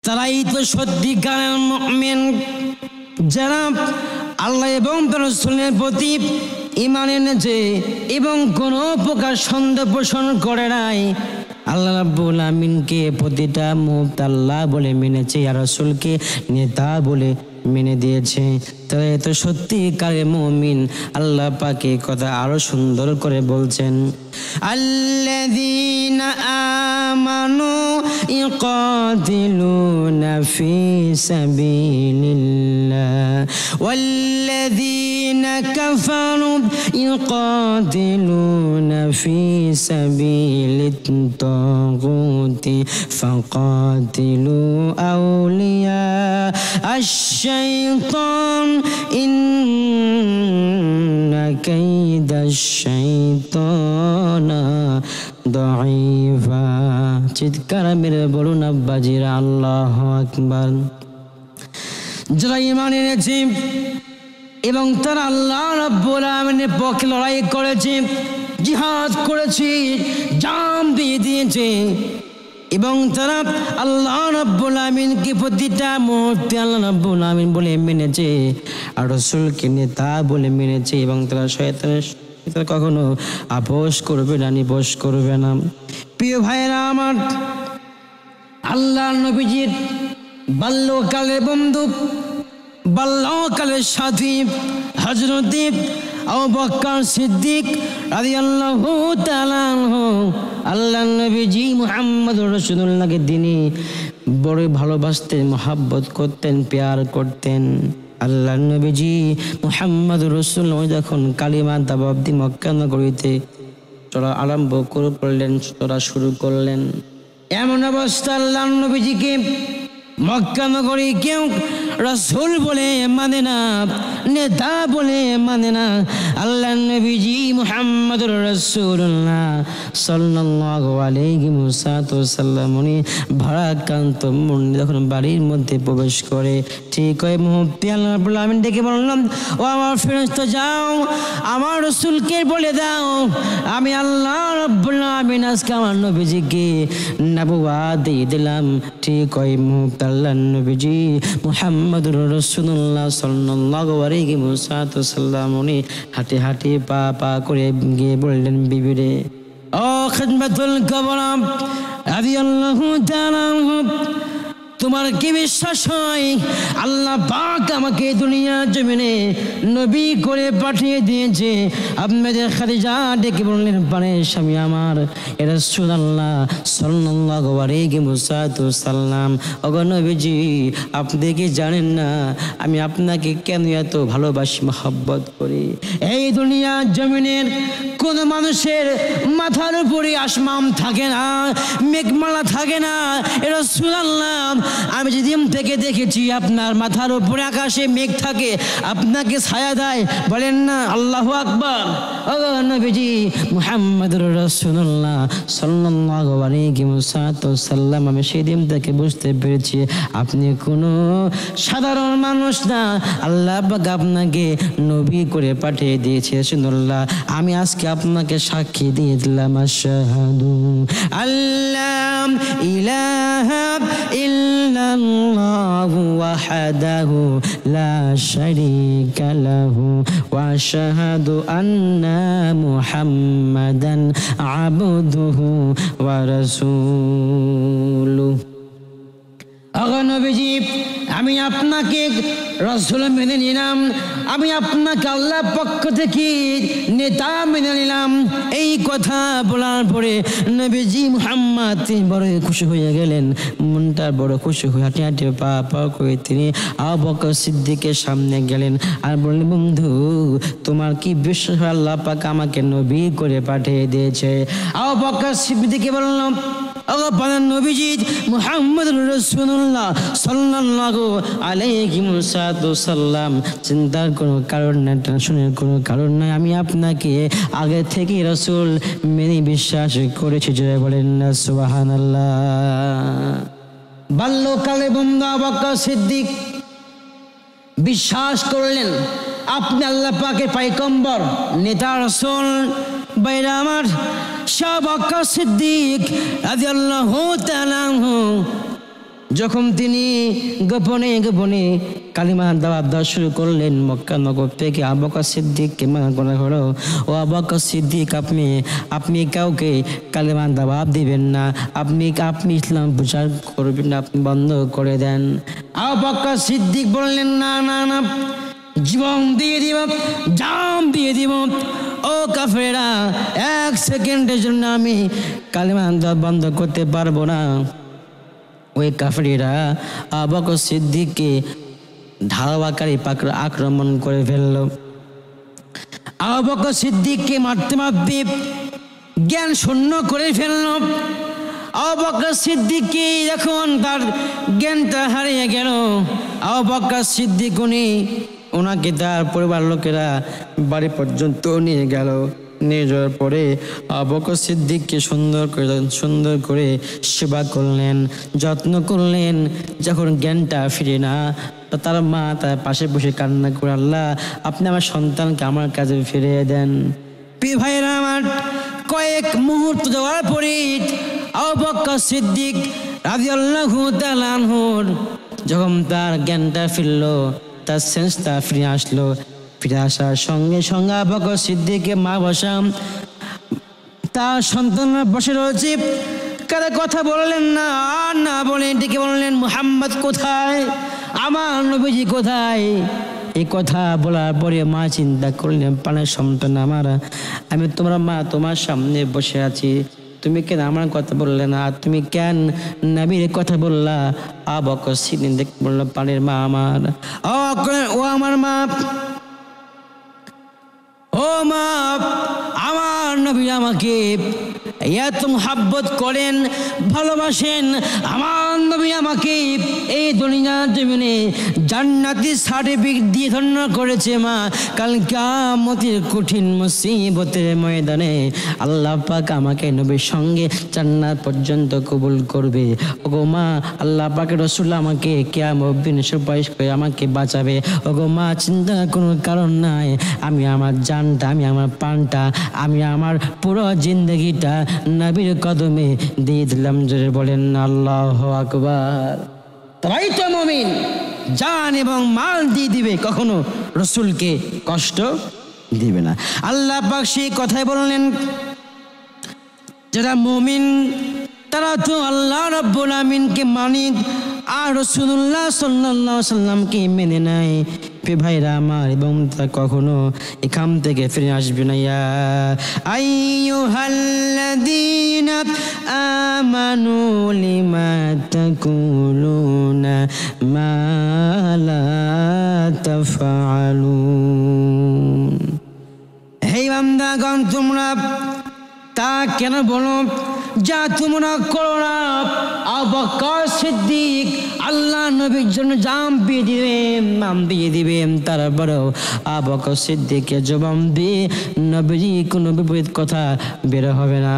তারাই তো সত্যিকারের মুমিন, যারা আল্লাহ এবং তার রাসূলের প্রতি ঈমান এনেছে এবং কোনো প্রকার সন্দেহ পোষণ করে নাই। আল্লাহ রাব্বুল আমিনকে প্রতিটা মুহূর্তে আল্লাহ বলে মেনেছে আর রাসূলকে নেতা বলে মেনে দিয়েছে। তারা এত সত্যিকারের মুমিন। আল্লাহ পাকে কথা আরো সুন্দর করে বলছেন, আল্লাযীনা আমানু ইকাতিলুনা ফি সাবিলিল্লাহ ওয়াল্লাযীনা কাফারু ইকাতিলুনা ফি সাবিলিত তাগুতি ফাকাতিলু আউলিয়া আশ-শাইতান ইন্না কাইদাশ-শাইতানা দাঈফা। চিৎকার মেরে বলুন আব্বাজিরা আল্লাহু আকবার। যারা ঈমান এনেছে এবং তারা আল্লাহ রাব্বুল আমিনের পক্ষে লড়াই করেছে, জিহাদ করেছে, জান দিয়ে দিয়েছে এবং তারা আল্লাহ রাব্বুল আমিনকে প্রতিটা মুহূর্তে আল্লাহ রাব্বুল আমিন বলে মেনেছে আর রাসূলকে নেতা বলে মেনেছে এবং তারা শয়তানের কখনো আপোষ করবে না, নিবোষ করবে না। প্রিয় ভাইরা আমার, আল্লাহ নবীজির বাল্যকালের বন্ধু, বাল্যকালের সাথী হযরত আবু বকর সিদ্দিক রাদিয়াল্লাহু তাআলা আনহু আল্লাহ নবীজি মুহাম্মদুর রাসূলুল্লাহকে তিনি বড় ভালোবাসতেন, মহব্বত করতেন, প্যার করতেন। আল্লাহ নবীজি মুহাম্মদুর রাসূলুল্লাহ যখন কালিমা দাওয়াত দিয়ে মক্কা নগরীতে চলা আরম্ভ করলেন, চলা শুরু করলেন, এমন অবস্থা আল্লাহ নবীজিকে মক্কা নগরী কেউ রাসূল বলে মানে না, নেতা বলে মানে না। আল্লাহ নবীজি মুহাম্মদুর রাসূলুল্লাহ সাল্লাল্লাহু আলাইহি ওয়াসাল্লাম উনি ভারাক্রান্ত মন যখন বাড়ির মধ্যে প্রবেশ করে, ঠিক ওই মুহূর্তে আল্লাহ রাব্বুল আমিন ডেকে বললাম, ও আমার ফেরেশতা যাও আমার রাসূলকে বলে দাও আমি আল্লাহ রাব্বুল আমিন আজকে আমার নবীজিকে নবুয়ত দিয়ে দিলাম। ঠিক ওই মুহূর্তে আল্লাহ নবীজি মুহাম্মদুর রাসূলুল্লাহ সাল্লাল্লাহু আলাইহি ওয়াসাল্লাম উনি হাঁটে হাঁটে পা পা করে গিয়ে বললেন, বিবিরে ও খিদমাতুল কুবরা রাদিয়াল্লাহু তাআলা আনহু, তোমার কি বিশ্বাস হয় আল্লাহ পাক আমাকে দুনিয়ার জমিনে নবী করে পাঠিয়ে দিয়েছে? আপনাদের খাদিজা ডেকে বললেন, পারে স্বামী আমার রাসূলুল্লাহ সাল্লাল্লাহু আলাইহি ওয়াসাল্লাম, ওগো নবীজি আপনি কি জানেন না আমি আপনাকে কেন এত ভালোবাসি, মহব্বত করি? এই দুনিয়ার জমিনের কোন মানুষের মাথার উপরে আসমান থাকে না, মেঘমালা থাকে না। রাসূলুল্লাহ আমি যেদিন থেকে দেখেছি আপনার মাথার উপরে আকাশে মেঘ থাকে, আপনাকে ছায়া দেয়, বলেন না আল্লাহু আকবার। ও নবীজি মুহাম্মদুর রাসূলুল্লাহ সাল্লাল্লাহু আলাইহি ওয়াসাল্লাম আমি সেদিন থেকে বুঝতে পেরেছি আপনি কোনো সাধারণ মানুষ না, আল্লাহ পাক আপনাকে নবী করে পাঠিয়ে দিয়েছে। রাসূলুল্লাহ আমি আজকে আপনাকে সাক্ষী দিয়ে দিলাম, আশহাদু আল্লাহ ইলাহা ইল্লাল্লাহু ওয়াহদাহু লা শারীকা লাহু ওয়া আশহাদু আন্না মুহাম্মাদান আবদুহু ওয়া রাসূলুহু। ওগো নবীজি আমি আপনাকে রাসূল মেনে নিলাম, আমি আপনাকে আল্লাহর পক্ষ থেকে নেতা মেনে নিলাম। এই কথা বলার পরে নবীজি মুহাম্মদ তিনি বড় খুশি হয়ে গেলেন, মনটা বড় খুশি হয়ে হাঁটে হাঁটে পা পা করে তিনি আবু বকর সিদ্দিকের সামনে গেলেন আর বললেন, বন্ধু তোমার কি বিশ্বাস আল্লাহ পাক আমাকে নবী করে পাঠিয়ে দিয়েছে? আবু বকর সিদ্দিককে বললাম, ওগো পানার নবীজি মুহাম্মদুর রাসূলুল্লাহ সাল্লাল্লাহু আলাইহি ওয়াসাল্লাম চিন্তার কোনো কারণ নাই, টেনশনের কোনো কারণ নাই, আমি আপনাকে আগে থেকে রাসূল মেনে বিশ্বাস করেছি। জয় বলেন না সুবহানাল্লাহ। বাল্যকালে বন্ধু আবু বকর সিদ্দিক বিশ্বাস করলেন আপনি আল্লাহ পাকের পয়গম্বর, নেতা, রাসূল। বাইরে আমার আবু বকর সিদ্দিক রাদিয়াল্লাহু তাআলা আনহু যখন তিনি গোপনে গোপনে কালিমা দাওয়াত দেওয়া শুরু করলেন, মক্কা নগর থেকে আবু বকর সিদ্দিককে মানা করা হলো, ও আবু বকর সিদ্দিক, আপনি কাউকে কালিমা দাওয়াত দিবেন না, আপনি ইসলাম প্রচার করবেন না, আপনি বন্ধ করে দেন। আবু বকর সিদ্দিক বললেন, না না না, জীবন দিয়ে দিব, জান দিয়ে দিব। ও কাফেরা, 1 সেকেন্ডের জন্য আমি কালিমা দাওয়াত বন্ধ করতে পারবো না। ওই কাফেরেরা আবু বকর সিদ্দিককে ধারাবাকারী আক্রমণ করে ফেলল। আবু বকর সিদ্দিককে মারতে মারতে জ্ঞান শূন্য করে ফেলল। আবু বকর সিদ্দিককে যখন তার জ্ঞানটা হারিয়ে গেল, আবু বকর সিদ্দিক ওনাকে তার পরিবার লোকেরা বাড়ি পর্যন্ত নিয়ে গেল। নিয়ে যাওয়ার পরে আবু বকর সিদ্দিককে সুন্দর করে সেবা করলেন, যত্ন করলেন। যখন জ্ঞানটা ফিরে না, তার মা তার পাশে বসে কান্না করে, আল্লাহ, আপনি আমার সন্তানকে আমার কাছে ফিরিয়ে দেন। প্রিয় ভাইয়েরা আমার, কয়েক মুহূর্ত যাওয়ার পরে আবু বকর সিদ্দিক রাদিয়াল্লাহু তাআলা আনহুর যখন তার জ্ঞানটা ফিরল, তার সেন্সটা ফিরে আসলো। ফিরে আসার সঙ্গে সঙ্গে আবু বকর সিদ্দিকের মা বসাম, তার সন্তানরা বসে রয়েছে। কারা কথা বললেন না, আর না বলে ডেকে বললেন, মুহাম্মদ কোথায়, আমার নবীজি কোথায়? এই কথা বলার পরে মা চিন্তা করলেন, প্রাণের সন্তান আমার, আমি তোমার সামনে বসে আছি, তুমি কেন আমার কথা বললে না? তুমি কেন নবীর কথা বললা? আবু বকর সিদ্দিক বলল, প্রাণের মা আমার, ও আমার মা, ও মা, আমার নবী আমাকে এত মুহাব্বত করেন, ভালোবাসেন। আমার নবী আমাকে এই দুনিয়ার জমিনে জান্নাতি সার্টিফিকেট দিয়ে ধন্য করেছে মা। কাল কিয়ামতের কঠিন মুসিবতের ময়দানে আল্লাহ পাক আমাকে নবীর সঙ্গে জান্নাত পর্যন্ত কবুল করবে। ওগো মা, আল্লাহ পাকের রাসূল আমাকে কিয়ামত দিন সুপারিশ করে আমাকে বাঁচাবে। ওগো মা, চিন্তার কোনো কারণ নাই। আমি আমার জানটা, আমি আমার প্রাণটা, আমি আমার পুরো জিন্দগিটা নবীর কদমে দিয়ে দিলাম। জোরে বলেন আল্লাহু আকবার। তারাই তো মুমিন, জান এবং মাল দিয়ে দিবে, কখনো রাসূলকে কষ্ট দিবে না। আল্লাহ পাক সেই কথাই বললেন, যারা মুমিন তারা তো আল্লাহ রাব্বুল আমিনকে মানে আর রাসূলুল্লাহ সাল্লাল্লাহু আলাইহি সাল্লামকে মেনে নেয়। ভাইরা আমার, এবং তা কখনো এখান থেকে ফিরে আসবে না। ইয়া আইয়ুহাল্লাযীনা আমানু লিমা তাকুলুনা মা লা তাফআলুন। হে বান্দাগণ, তোমরা তা কেন বলো যা তোমরা করো না? আবু বকর সিদ্দিক আল্লাহ নবীর জন্য জান দিয়ে দিবেন, তারপরেও আবু বকর সিদ্দিকের জবান দিয়ে নবীজি কোনো বিপরীত কথা বের হবে না।